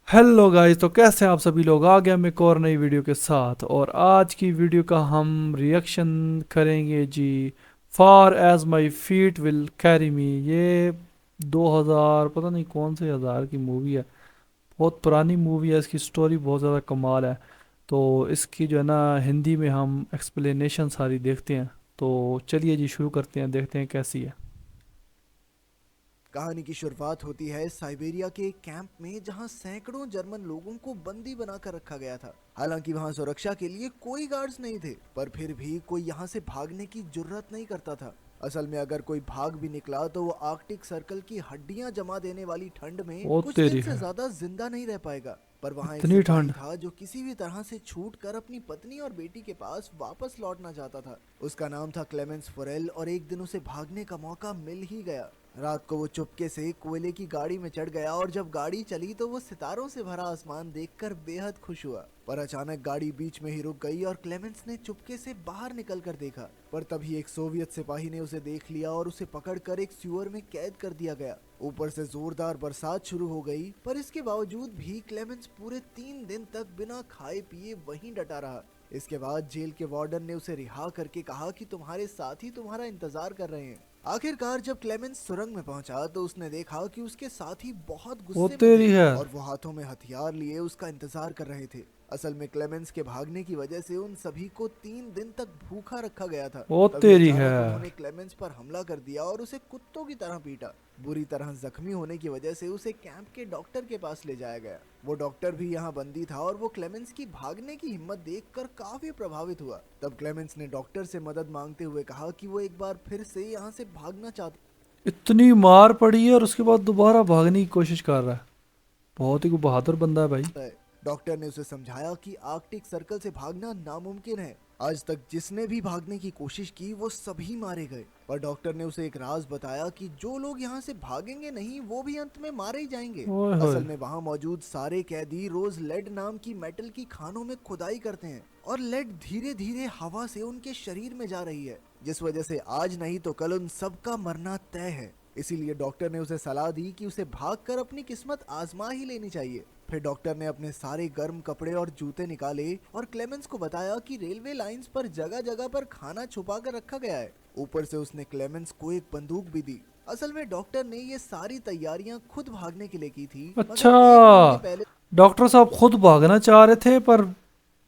Hello guys, तो कैसे हैं आप सभी लोग। आ गया मैं एक और नई वीडियो के साथ। और आज की वीडियो का हम रिएक्शन करेंगे जी। Far as my feet will carry me. ये 2000 पता नहीं कौन से हज़ार की मूवी है। बहुत पुरानी मूवी है। इसकी स्टोरी बहुत ज़्यादा कमाल है। तो इसकी जो है ना, हिंदी में हम एक्सप्लेनेशन सारी देखते हैं। तो चलिए जी, शुरू करते हैं, देखते हैं कैसी है। कहानी की शुरुआत होती है साइबेरिया के एक कैंप में जहां सैकड़ों जर्मन लोगों को बंदी बनाकर रखा गया था। हालांकि वहां सुरक्षा के लिए कोई गार्ड्स नहीं थे, पर फिर भी कोई यहां से भागने की जुर्रत नहीं करता था। असल में अगर कोई भाग भी निकला तो वो आर्कटिक सर्कल की हड्डियां जमा देने वाली ठंड में ओ कुछ दिन तेरी से है। ज्यादा जिंदा नहीं रह पाएगा। पर वहां एक इतनी सिपाही ठंड। था जो किसी भी तरह से छूट कर अपनी पत्नी और बेटी के पास वापस लौटना चाहता था। उसका नाम था क्लेमेंस फोरेल और एक दिन उसे भागने का मौका मिल ही गया। रात को वो चुपके से कोयले की गाड़ी में चढ़ गया और जब गाड़ी चली तो वो सितारों से भरा आसमान देखकर बेहद खुश हुआ। पर अचानक गाड़ी बीच में ही रुक गई और क्लेमेंस ने चुपके से बाहर निकलकर देखा। पर तभी एक सोवियत सिपाही ने उसे देख लिया और उसे पकड़कर एक सीवर में कैद कर दिया गया। ऊपर से जोरदार बरसात शुरू हो गई, पर इसके बावजूद भी क्लेमेंस पूरे 3 दिन तक बिना खाए पिए वहीं डटा रहा। इसके बाद जेल के वार्डन ने उसे रिहा करके कहा कि तुम्हारे साथी तुम्हारा इंतजार कर रहे हैं। आखिरकार जब क्लेमेंस सुरंग में पहुंचा तो उसने देखा कि उसके साथी बहुत ओ गुस्से में थे तेरी है। और वो हाथों में हथियार लिए उसका इंतजार कर रहे थे। असल में क्लेमेंस के भागने की वजह से उन सभी को 3 दिन तक भूखा रखा गया था। ओ तभी तेरी है। अचानक उन्होंने क्लेमेंस पर हमला कर दिया और उसे कुत्तों की तरह पीटा। बुरी तरह जख्मी होने की वजह से उसे कैंप के डॉक्टर के पास ले जाया गया। वो डॉक्टर भी यहाँ बंदी था और वो क्लेमेंस की भागने की हिम्मत देखकर काफी प्रभावित हुआ। तब क्लेमेंस ने डॉक्टर से मदद मांगते हुए कहा कि वो एक बार फिर से यहाँ से भागना चाहता इतनी मार पड़ी है और उसके बाद दोबारा भागने की कोशिश कर रहा है। बहुत ही बहादुर बंदा है भाई। है। डॉक्टर ने उसे समझाया कि आर्कटिक सर्कल से भागना नामुमकिन है। आज तक जिसने भी भागने की कोशिश की वो सभी मारे गए। पर डॉक्टर ने उसे एक राज बताया कि जो लोग यहाँ से भागेंगे नहीं वो भी अंत में मारे ही जाएंगे। ओए होए। असल में वहाँ मौजूद सारे कैदी रोज लेड नाम की मेटल की खानों में खुदाई करते हैं और लेड धीरे धीरे हवा से उनके शरीर में जा रही है, जिस वजह से आज नहीं तो कल उन सबका मरना तय है। इसीलिए डॉक्टर ने उसे सलाह दी कि उसे भागकर अपनी किस्मत आजमा ही लेनी चाहिए। फिर डॉक्टर ने अपने सारे गर्म कपड़े और जूते निकाले और क्लेमेंस को बताया कि रेलवे लाइंस पर जगह जगह पर खाना छुपा कर रखा गया है। ऊपर से उसने क्लेमेंस को एक बंदूक भी दी। असल में डॉक्टर ने ये सारी तैयारियां खुद भागने के लिए की थी, अच्छा। मगर एक महीने पहले डॉक्टर साहब खुद भागना चाह रहे थे पर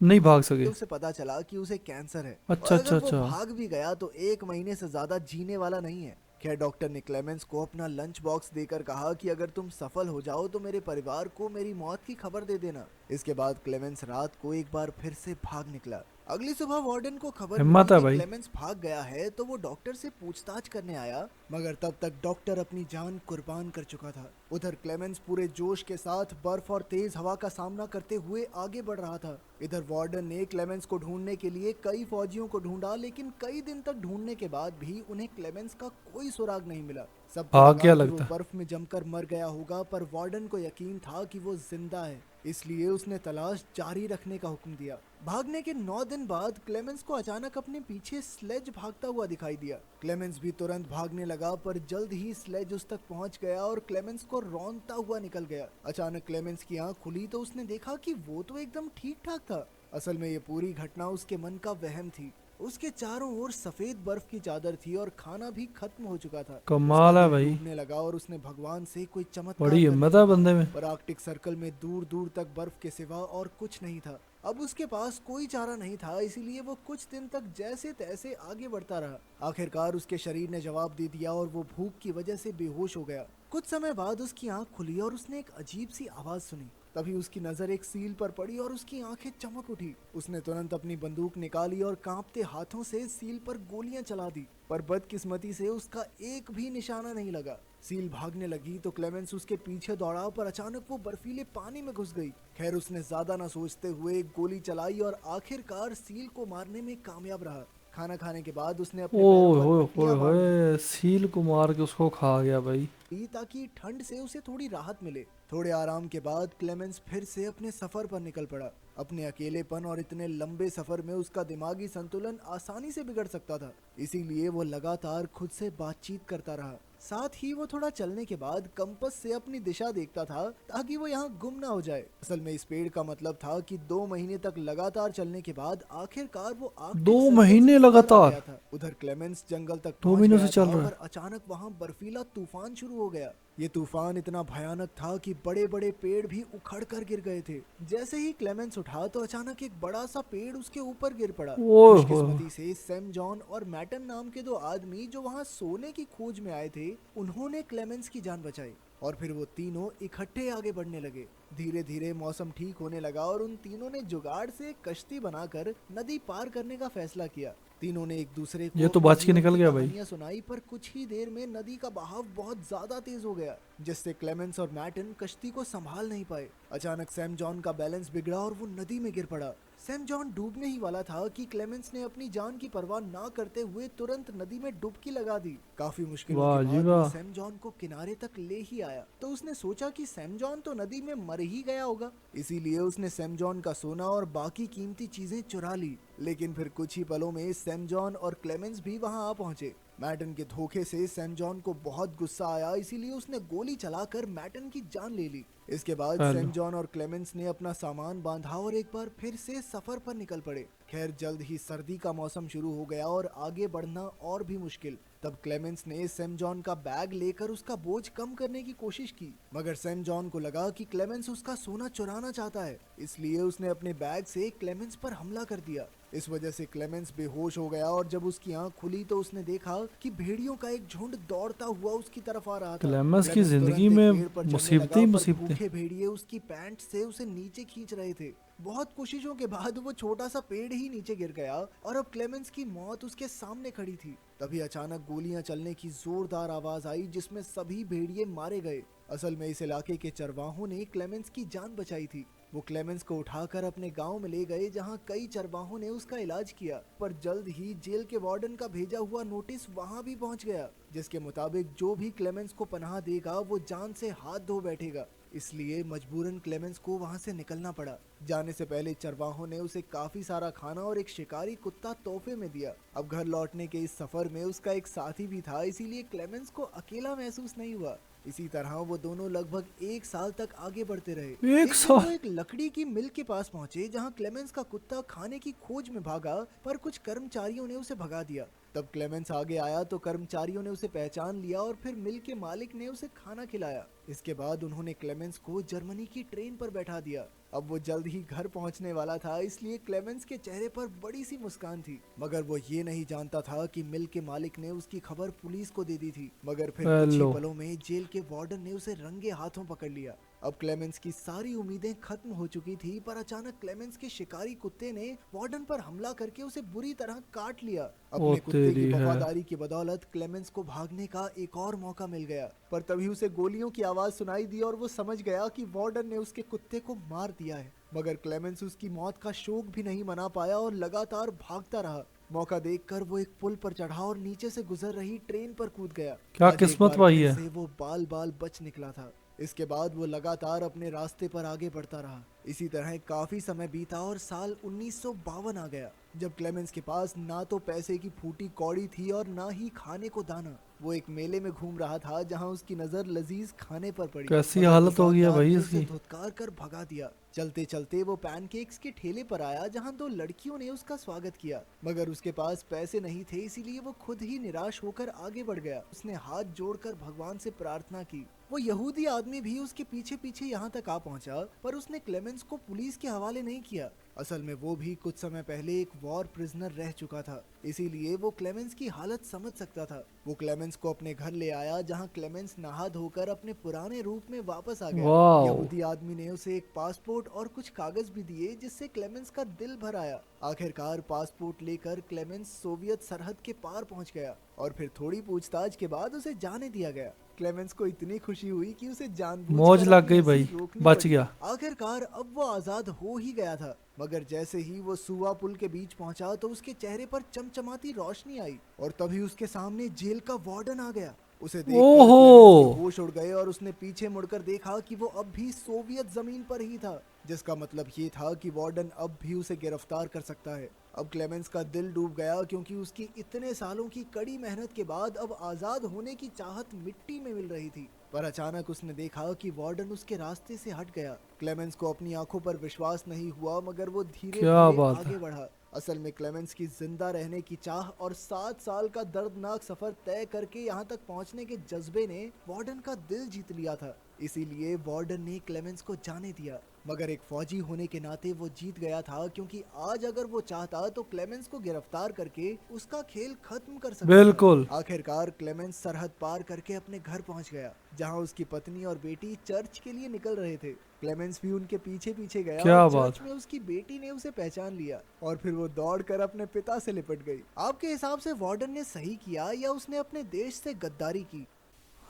नहीं भाग सके। उसे पता चला कि उसे कैंसर है और अच्छा अगर अच्छा वो अच्छा। भाग भी गया तो 1 महीने से ज्यादा जीने वाला नहीं है। खैर डॉक्टर ने क्लेमेंस को अपना लंच बॉक्स देकर कहा कि अगर तुम सफल हो जाओ तो मेरे परिवार को मेरी मौत की खबर दे देना। इसके बाद क्लेमेंस रात को एक बार फिर से भाग निकला। अगली सुबह वार्डन को खबर मिली हिम्मत है कि भाई। क्लेमेंस भाग गया है तो वो डॉक्टर से पूछताछ करने आया, मगर तब तक डॉक्टर अपनी जान कुर्बान कर चुका था। उधर क्लेमेंस पूरे जोश के साथ बर्फ और तेज हवा का सामना करते हुए आगे बढ़ रहा था। इधर वार्डन ने क्लेमेंस को ढूंढने के लिए कई फौजियों को ढूंढा, लेकिन कई दिन तक ढूंढने के बाद भी उन्हें क्लेमेंस का कोई सुराग नहीं मिला। सबको भाग लगा गया कि वो लगता है। बर्फ में जमकर मर गया होगा, पर वार्डन को यकीन था कि वो जिंदा है, इसलिए उसने तलाश जारी रखने का हुक्म दिया। भागने के 9 दिन बाद क्लेमेंस को अचानक अपने पीछे स्लेज भागता हुआ दिखाई दिया। क्लेमेंस भी तुरंत भागने लगा, पर जल्द ही स्लेज उस तक पहुंच गया और क्लेमेंस को रौंदता हुआ निकल गया। अचानक क्लेमेंस की आंख खुली तो उसने देखा कि वो तो एकदम ठीक ठाक था। असल में ये पूरी घटना उसके मन का वहम थी। उसके चारों ओर सफेद बर्फ की चादर थी और खाना भी खत्म हो चुका था। उसका कमाल है दिल भाई। डूबने लगा और उसने भगवान से कोई चमत्कार बड़ी करने हिम्मत को है कहा। बंदे में। पर आर्कटिक सर्कल में दूर दूर तक बर्फ के सिवा और कुछ नहीं था। अब उसके पास कोई चारा नहीं था, इसीलिए वो कुछ दिन तक जैसे तैसे आगे बढ़ता रहा। आखिरकार उसके शरीर ने जवाब दे दिया और वो भूख की वजह से बेहोश हो गया। कुछ समय बाद उसकी आंख खुली और उसने एक अजीब सी आवाज सुनी। तभी उसकी नजर एक सील पर पड़ी और उसकी आंखें चमक उठी। उसने तुरंत अपनी बंदूक निकाली और कांपते हाथों से सील पर गोलियां चला दी, पर बदकिस्मती से उसका एक भी निशाना नहीं लगा। सील भागने लगी तो क्लेमेंस उसके पीछे दौड़ा, पर अचानक वो बर्फीले पानी में घुस गई। खैर उसने ज्यादा ना सोचते हुए एक गोली चलाई और आखिरकार सील को मारने में कामयाब रहा। खाना खाने के बाद उसने अपने पैरों ओए पर होए होए पट्टियां बांध ली होए, सील को मार के उसको खा गया भाई। ताकि ठंड से उसे थोड़ी राहत मिले। थोड़े आराम के बाद क्लेमेंस फिर से अपने सफर पर निकल पड़ा। अपने अकेलेपन और इतने लंबे सफर में उसका दिमागी संतुलन आसानी से बिगड़ सकता था, इसीलिए वो लगातार खुद से बातचीत करता रहा। साथ ही वो थोड़ा चलने के बाद कंपास से अपनी दिशा देखता था ताकि वो यहाँ गुम ना हो जाए। असल में इस पेड़ का मतलब था कि 2 महीने तक लगातार चलने के बाद आखिरकार वो दो आर्कटिक सर्कल से महीने बाहर आ लगातार? गया था। उधर क्लेमेंस जंगल तक दो पहुंच महीनों से गया चल था रहा है। पर अचानक वहाँ बर्फीला तूफान शुरू हो गया। ये तूफान इतना भयानक था कि बड़े बड़े पेड़ भी उखड़ कर गिर गए थे। जैसे ही क्लेमेंस उठा तो अचानक एक बड़ा सा पेड़ उसके ऊपर गिर पड़ा। ओह हो। खुशकिस्मती से सैम जॉन और मैटन नाम के 2 आदमी जो वहाँ सोने की खोज में आए थे, उन्होंने क्लेमेंस की जान बचाई और फिर वो तीनों इकट्ठे आगे बढ़ने लगे। धीरे धीरे मौसम ठीक होने लगा और उन तीनों ने जुगाड़ से एक कश्ती बनाकर नदी पार करने का फैसला किया। तीनों ने एक दूसरे को ये तो अपने बच के जीवन निकल की गया भाई। कहानियां सुनाई पर कुछ ही देर में नदी का बहाव बहुत ज्यादा तेज हो गया, जिससे क्लेमेंस और मैटन कश्ती को संभाल नहीं पाए। अचानक सैम जॉन का बैलेंस बिगड़ा और वो नदी में गिर पड़ा। सैम जॉन डूबने ही वाला था कि क्लेमेंस ने अपनी जान की परवाह ना करते हुए तुरंत नदी में डुबकी लगा दी। काफी मुश्किलों के वाह जी बाद वो वाह। सैम जॉन को किनारे तक ले ही आया तो उसने सोचा कि सैम जॉन तो नदी में मर ही गया होगा, इसीलिए उसने सैम जॉन का सोना और बाकी कीमती चीजें चुरा ली। लेकिन फिर कुछ ही पलों में सैम जॉन और क्लेमेंस भी वहां आ पहुंचे। मैटन के धोखे से सैम जॉन को बहुत गुस्सा आया, इसीलिए उसने गोली चलाकर मैटन की जान ले ली। इसके बाद हेलो। सैम जॉन और क्लेमेंस ने अपना सामान बांधा और एक बार फिर से सफर पर निकल पड़े। खैर जल्द ही सर्दी का मौसम शुरू हो गया और आगे बढ़ना और भी मुश्किल। तब क्लेमेंस ने सैम जॉन का बैग लेकर उसका बोझ कम करने की कोशिश की, मगर सैम जॉन को लगा कि क्लेमेंस उसका सोना चुराना चाहता है, इसलिए उसने अपने बैग से क्लेमेंस पर हमला कर दिया। इस वजह से क्लेमेंस बेहोश हो गया और जब उसकी आंख खुली तो उसने देखा कि भेड़ियों का एक झुंड दौड़ता हुआ उसकी तरफ आ रहा था। क्लेमेंस की क्लेमेंस जिंदगी तुरंत एक में पेड़ पर चढ़ने मुसीबतें लगा ही पर मुसीबतें। भूखे भेड़िए उसकी पैंट से उसे नीचे खींच रहे थे। बहुत कोशिशों के बाद वो छोटा सा पेड़ ही नीचे गिर गया और अब क्लेमेंस की मौत उसके सामने खड़ी थी। तभी अचानक गोलियां चलने की जोरदार आवाज आई जिसमें सभी भेड़िए मारे गए। असल में इस इलाके के चरवाहों ने क्लेमेंस की जान बचाई थी। वो क्लेमेंस को उठाकर अपने गांव में ले गए जहां कई चरवाहों ने उसका इलाज किया, पर जल्द ही जेल के वार्डन का भेजा हुआ नोटिस वहां भी पहुंच गया, जिसके मुताबिक जो भी क्लेमेंस को पनाह देगा वो जान से हाथ धो बैठेगा। इसलिए मजबूरन क्लेमेंस को वहां से निकलना पड़ा। जाने से पहले चरवाहों ने उसे काफी सारा खाना और एक शिकारी कुत्ता तोहफे में दिया। अब घर लौटने के इस सफर में उसका एक साथी भी था, इसीलिए क्लेमेंस को अकेला महसूस नहीं हुआ। इसी तरह वो दोनों लगभग 1 साल तक आगे बढ़ते रहे। एक दिन साल? वो एक लकड़ी की मिल के पास पहुंचे जहां क्लेमेंस का कुत्ता खाने की खोज में भागा, पर कुछ कर्मचारियों ने उसे भगा दिया। तब क्लेमेंस आगे आया तो कर्मचारियों ने उसे पहचान लिया और फिर मिल के मालिक ने उसे खाना खिलाया। इसके बाद उन्होंने क्लेमेंस को जर्मनी की ट्रेन पर बैठा दिया। अब वो जल्द ही घर पहुंचने वाला था, इसलिए क्लेमेंस के चेहरे पर बड़ी सी मुस्कान थी, मगर वो ये नहीं जानता था कि मिल के मालिक ने उसकी खबर पुलिस को दे दी थी। मगर फिर कुछ ही हेलो। पलों में जेल के वार्डन ने उसे रंगे हाथों पकड़ लिया। अब क्लेमेंस की सारी उम्मीदें खत्म हो चुकी थी, पर अचानक क्लेमेंस के शिकारी कुत्ते ने वार्डन पर हमला करके उसे बुरी तरह काट लिया। ओ अपने कुत्ते की तेरी है। वफादारी की बदौलत क्लेमेंस को भागने का एक और मौका मिल गया, पर तभी उसे गोलियों की आवाज सुनाई दी और वो समझ गया कि वार्डन ने उसके कुत्ते को मार दिया है। मगर क्लेमेंस उसकी मौत का शोक भी नहीं मना पाया और लगातार भागता रहा। मौका देखकर वो एक पुल पर चढ़ा और नीचे से गुजर रही ट्रेन पर कूद गया। क्या आज एक किस्मत बार पाई फिर है। से वो बाल बाल बच निकला था। इसके बाद वो लगातार अपने रास्ते पर आगे बढ़ता रहा। इसी तरह काफी समय बीता और साल 1952 आ गया, जब क्लेमेंस के पास ना तो पैसे की फूटी कौड़ी थी और ना ही खाने को दाना। वो एक मेले में घूम रहा था जहां उसकी नजर लजीज खाने पर पड़ी, कैसी मगर हालत हो गई है दुकानदार भाई ने उसे इसकी। धुतकार कर भगा दिया। चलते चलते वो पैनकेक्स के ठेले पर आया जहां 2 लड़कियों ने उसका स्वागत किया, मगर उसके पास पैसे नहीं थे, इसीलिए वो खुद ही निराश होकर आगे बढ़ गया। उसने हाथ जोड़कर भगवान से प्रार्थना की। वो यहूदी आदमी भी उसके पीछे पीछे यहाँ तक आ पहुंचा, पर उसने क्लेमेंस को पुलिस के हवाले नहीं किया। असल में वो भी कुछ समय पहले एक वॉर प्रिजनर रह चुका था, इसीलिए वो क्लेमेंस की हालत समझ सकता था। वो क्लेमेंस को अपने घर ले आया जहां क्लेमेंस नहा धोकर अपने पुराने रूप में वापस आ गया। वाओ। यहूदी आदमी ने उसे एक पासपोर्ट और कुछ कागज भी दिए, जिससे क्लेमेंस का दिल भर आया। आखिरकार पासपोर्ट लेकर क्लेमेंस सोवियत सरहद के पार पहुंच गया और फिर थोड़ी पूछताछ के बाद उसे जाने दिया गया। क्लेमेंस को इतनी खुशी हुई कि उसे मौज जानबूझकर लग अपनी गई हंसी भाई, रोकनी बच पड़ी। गया। आखिरकार अब वो आजाद हो ही गया था, मगर जैसे ही वो सुआ पुल के बीच पहुंचा तो उसके चेहरे पर चमचमाती रोशनी आई और तभी उसके सामने जेल का वार्डन आ गया। उसे देखकर ओहो। क्लेमेंस के होश उड़ गए और उसने पीछे मुड़कर देखा कि वो अब भी सोवियत जमीन पर ही था, जिसका मतलब ये था कि वार्डन अब भी उसे गिरफ्तार कर सकता है। अब क्लेमेंस का दिल डूब गया क्योंकि उसकी इतने सालों की कड़ी मेहनत के बाद अब आजाद होने की चाहत मिट्टी में मिल रही थी। पर अचानक उसने देखा कि वार्डन उसके रास्ते से हट गया। क्लेमेंस को अपनी आंखों पर विश्वास नहीं हुआ, मगर वो धीरे क्या धीरे बात है। आगे बढ़ा। असल में क्लेमेंस की जिंदा रहने की चाह और 7 साल का दर्दनाक सफर तय करके यहाँ तक पहुँचने के जज्बे ने वार्डन का दिल जीत लिया था। इसीलिए वार्डन ने क्लेमेंस को जाने दिया, मगर एक फौजी होने के नाते वो जीत गया था, क्योंकि आज अगर वो चाहता तो क्लेमेंस को गिरफ्तार करके उसका खेल खत्म कर सकता था। बिल्कुल। आखिरकार क्लेमेंस सरहद पार करके अपने घर पहुंच गया, जहां उसकी पत्नी और बेटी चर्च के लिए निकल रहे थे। क्लेमेंस भी उनके पीछे पीछे गया और क्या बात चर्च है। में उसकी बेटी ने उसे पहचान लिया और फिर वो दौड़कर अपने पिता से लिपट गई। आपके हिसाब से वार्डन ने सही किया या उसने अपने देश से गद्दारी की?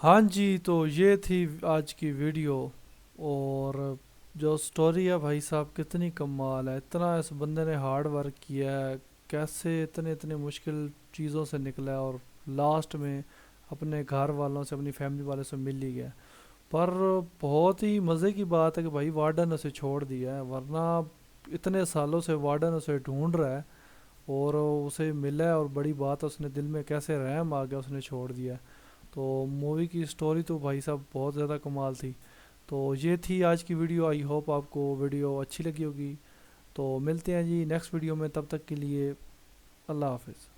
हाँ जी, तो ये थी आज की वीडियो। और जो स्टोरी है भाई साहब, कितनी कमाल है। इतना इस बंदे ने हार्ड वर्क किया है, कैसे इतने इतने मुश्किल चीज़ों से निकला है और लास्ट में अपने घर वालों से, अपनी फैमिली वालों से मिल ही गया। पर बहुत ही मज़े की बात है कि भाई वार्डन उसे छोड़ दिया है, वरना इतने सालों से वार्डन उसे ढूंढ रहा है और उसे मिला है। और बड़ी बात है, उसने दिल में कैसे रहम आ गया, उसने छोड़ दिया है। तो मूवी की स्टोरी तो भाई साहब बहुत ज़्यादा कमाल थी। तो ये थी आज की वीडियो। आई होप आपको वीडियो अच्छी लगी होगी। तो मिलते हैं जी नेक्स्ट वीडियो में, तब तक के लिए अल्लाह हाफिज़।